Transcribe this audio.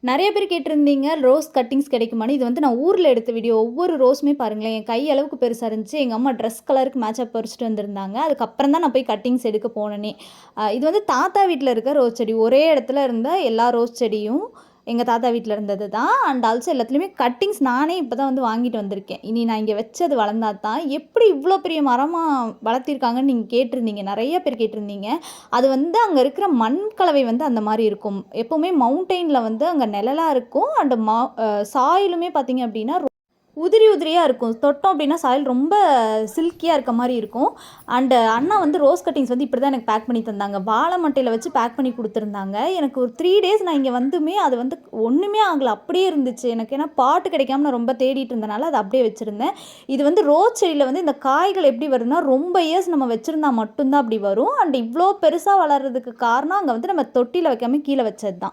நெறைய பேர் கேட்டிருந்தீங்க, ரோஸ் கட்டிங்ஸ் கிடைக்குமான்னு. இது வந்து நான் ஊர்ல எடுத்த வீடியோ. ஒவ்வொரு ரோஸுமே பாருங்களேன், என் கை அளவுக்கு பெருசா இருந்துச்சு. எங்க அம்மா ட்ரெஸ் கலருக்கு மேட்சா பறிச்சுட்டு வந்திருந்தாங்க. அதுக்கப்புறம் தான் நான் போய் கட்டிங்ஸ் எடுக்க போனேனே. இது வந்து தாத்தா வீட்ல இருக்க ரோஸ் செடி. ஒரே இடத்துல இருந்த எல்லா ரோஸ் செடியும் எங்க தாத்தா வீட்ல இருந்தது தான். அண்ட் ஆல்சோ எல்லாத்துலயுமே கட்டிங்ஸ் நானே இப்ப தான் வந்து வாங்கிட்டு வந்திருக்கேன். இனி நான் இங்க வச்சு அது வளர்ந்தா தான், எப்படி இவ்ளோ பெரிய மரமா வளர்த்திருக்காங்கன்னு நீங்க கேட்டிருந்தீங்க. நெறைய பேர் கேட்டிருந்தீங்க. அது வந்து அங்க இருக்கிற மண் கலவை வந்து அந்த மாரி இருக்கும். எப்பவுமே மவுண்டெயின்ல வந்து அங்க நிழலா இருக்கும். அண்ட் சாயிலுமே பார்த்தீங்க அப்டின்னா, உதிரி உதிரியா இருக்கும். தொட்டோம் அப்டின்னா சாயில் ரொம்ப சில்கியா இருக்க மாரி இருக்கும். அண்ட் அண்ணா வந்து ரோஸ் கட்டிங்ஸ் வந்து இப்டி தான் எனக்கு பேக் பண்ணி தந்தாங்க. வாழை மட்டையில வச்சு பேக் பண்ணி குடுத்துருந்தாங்க. எனக்கு ஒரு 3 டேஸ் நான் இங்க வந்துமே அது வந்து ஒண்ணுமே ஆகல. அப்டியே இருந்துச்சு. எனக்கு ஏன்னா பாட்டு கிடைக்காம நான் ரொம்ப தேடிட்டு இருந்தனால அத அப்டியே வச்சிருந்தேன். இது வந்து ரோஸ் செடியில வந்து இந்த காய்கள் எப்டி வருதுன்னா, ரொம்ப இயர்ஸ் நம்ம வச்சிருந்தா மட்டும் தான் அப்டி வரும். அண்ட் இவ்ளோ பெருசா வளர்றதுக்கு காரணம் அங்க வந்து நம்ம தொட்டில வைக்காம கீழ வச்சது தான்.